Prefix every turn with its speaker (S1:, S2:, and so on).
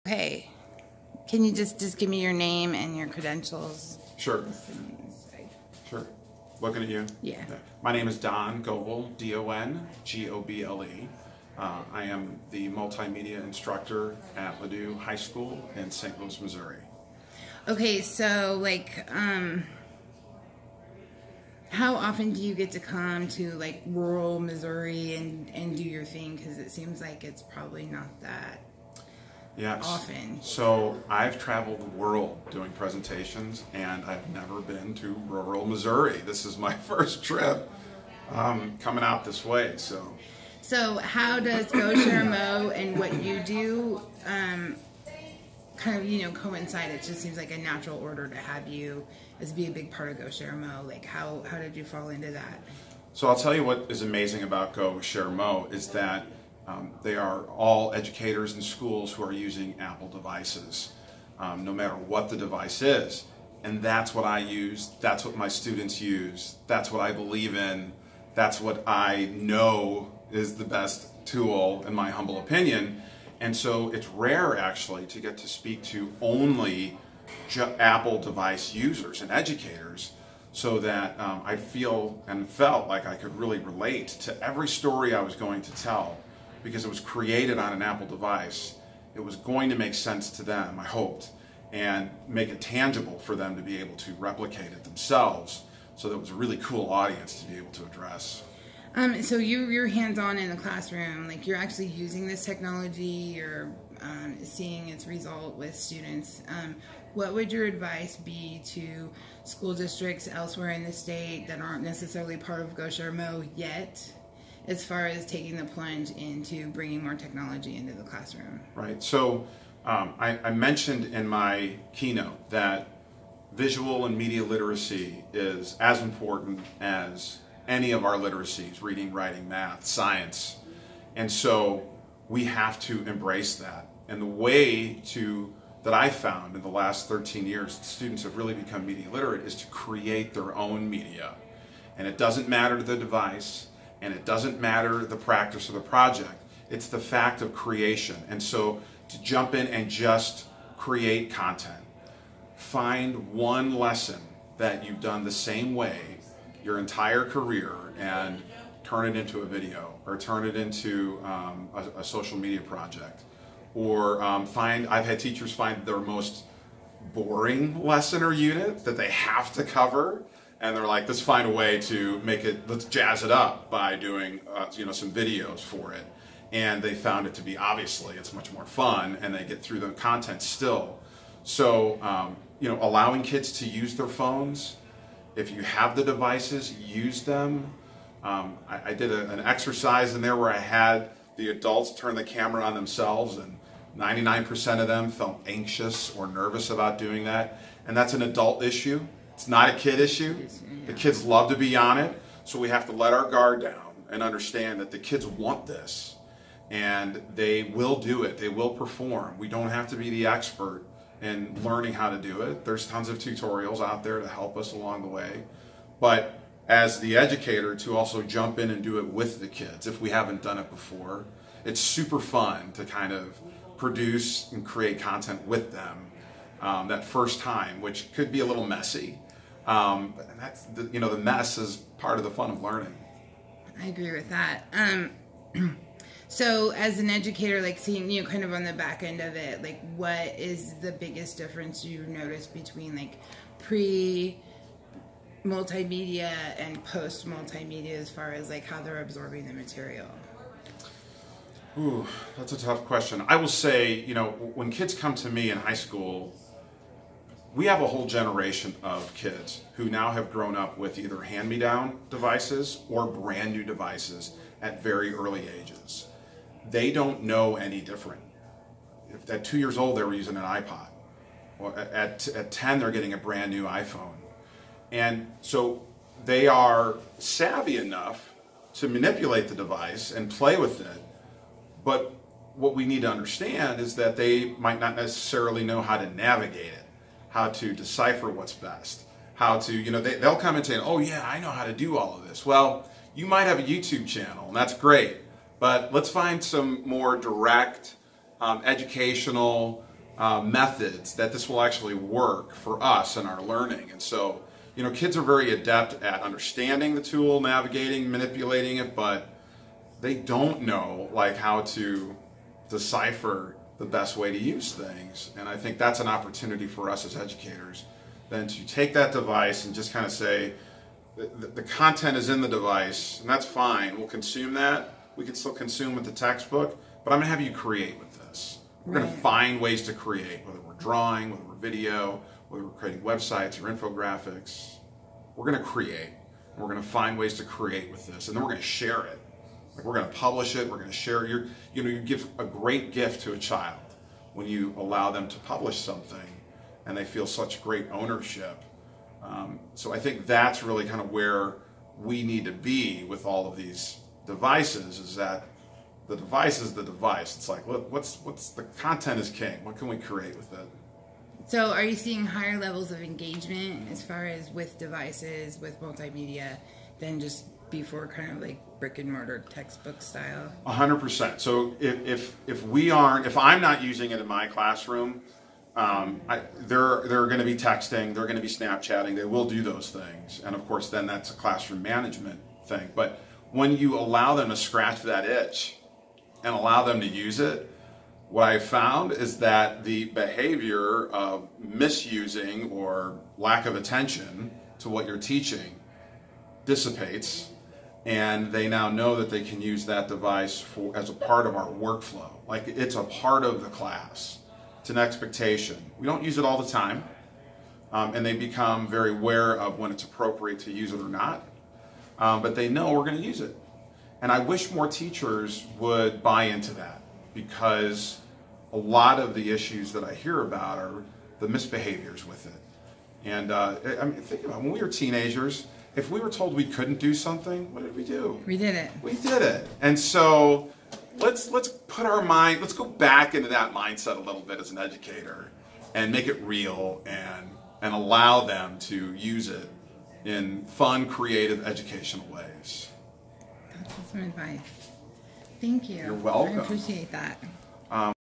S1: Hey, can you just give me your name and your credentials?
S2: Sure. Sure. Looking at you?
S1: Yeah.
S2: My name is Don Goble, D-O-N-G-O-B-L-E. I am the multimedia instructor at Ladue High School in St. Louis, Missouri.
S1: Okay, so how often do you get to come to rural Missouri and do your thing? Because it seems like it's probably not that often.
S2: So I've traveled the world doing presentations, and I've never been to rural Missouri. This is my first trip coming out this way.
S1: So how does GoShareMO and what you do coincide? It just seems like a natural order to have you as be a big part of GoShareMO. How did you fall into that?
S2: So I'll tell you what is amazing about GoShareMO is that they are all educators in schools who are using Apple devices, no matter what the device is. And that's what I use, that's what my students use, that's what I believe in, that's what I know is the best tool in my humble opinion. And so it's rare actually to get to speak to only Apple device users and educators, so that I feel and felt like I could really relate to every story I was going to tell, because it was created on an Apple device. It was going to make sense to them, I hoped, and make it tangible for them to be able to replicate it themselves, so that it was a really cool audience to be able to address.
S1: So you're hands-on in the classroom, you're actually using this technology, you're seeing its result with students. What would your advice be to school districts elsewhere in the state that aren't necessarily part of GoShareMO yet, as far as taking the plunge into bringing more technology into the classroom?
S2: Right. So I mentioned in my keynote that visual and media literacy is as important as any of our literacies: reading, writing, math, science. And so we have to embrace that. And the way that I found in the last 13 years, students have really become media literate, is to create their own media. And it doesn't matter the device, and it doesn't matter the practice or the project. It's the fact of creation. And so to jump in and just create content, find one lesson that you've done the same way your entire career and turn it into a video, or turn it into a social media project, or I've had teachers find their most boring lesson or unit that they have to cover, and they're like, let's find a way to make it, let's jazz it up by doing some videos for it. And they found it to be, obviously, it's much more fun, and they get through the content still. So, allowing kids to use their phones. If you have the devices, use them. I did an exercise in there where I had the adults turn the camera on themselves, and 99% of them felt anxious or nervous about doing that. And that's an adult issue. It's not a kid issue. The kids love to be on it, so we have to let our guard down and understand that the kids want this, and they will do it. They will perform. We don't have to be the expert in learning how to do it. There's tons of tutorials out there to help us along the way. But as the educator, to also jump in and do it with the kids if we haven't done it before. It's super fun to kind of produce and create content with them that first time, which could be a little messy. And that's the mess is part of the fun of learning.
S1: I agree with that. So as an educator, seeing kind of on the back end of it, what is the biggest difference you notice between pre-multimedia and post-multimedia, as far as how they're absorbing the material?
S2: Ooh, that's a tough question. I will say, when kids come to me in high school, we have a whole generation of kids who now have grown up with either hand-me-down devices or brand new devices at very early ages. They don't know any different. If at 2 years old they were using an iPod, or at 10 they're getting a brand new iPhone. And so they are savvy enough to manipulate the device and play with it. But what we need to understand is that they might not necessarily know how to navigate it, how to decipher what's best, how to, they'll come and say, oh yeah, I know how to do all of this. Well, you might have a YouTube channel, and that's great. But let's find some more direct, educational, methods, that this will actually work for us in our learning. And so, you know, kids are very adept at understanding the tool, navigating, manipulating it, but they don't know like how to decipher the best way to use things. And I think that's an opportunity for us as educators then to take that device and just kind of say, the content is in the device, and that's fine. We'll consume that. We can still consume with the textbook, but I'm going to have you create with this. We're going to find ways to create, whether we're drawing, whether we're video, whether we're creating websites or infographics. We're going to create. And we're going to find ways to create with this, and then we're going to share it. Like, we're going to publish it. We're going to share it. You give a great gift to a child when you allow them to publish something, and they feel such great ownership. So I think that's really kind of where we need to be with all of these devices, is that the device is the device. It's like, what's the content is king. What can we create with it?
S1: So are you seeing higher levels of engagement as far as with devices, with multimedia, than just before, kind of like brick and mortar textbook style?
S2: 100%. So if I'm not using it in my classroom, they're going to be texting, they're going to be Snapchatting, they will do those things. And of course, then that's a classroom management thing. But when you allow them to scratch that itch and allow them to use it, what I found is that the behavior of misusing or lack of attention to what you're teaching dissipates, and they now know that they can use that device as a part of our workflow. Like, it's a part of the class. It's an expectation. We don't use it all the time, and they become very aware of when it's appropriate to use it or not, but they know we're going to use it. And I wish more teachers would buy into that, because a lot of the issues that I hear about are the misbehaviors with it. And I mean, think about it. When we were teenagers, if we were told we couldn't do something, what did we do?
S1: We did it.
S2: We did it. And so let's go back into that mindset a little bit as an educator and make it real and allow them to use it in fun, creative, educational ways.
S1: That's awesome advice. Thank you.
S2: You're welcome.
S1: I appreciate that.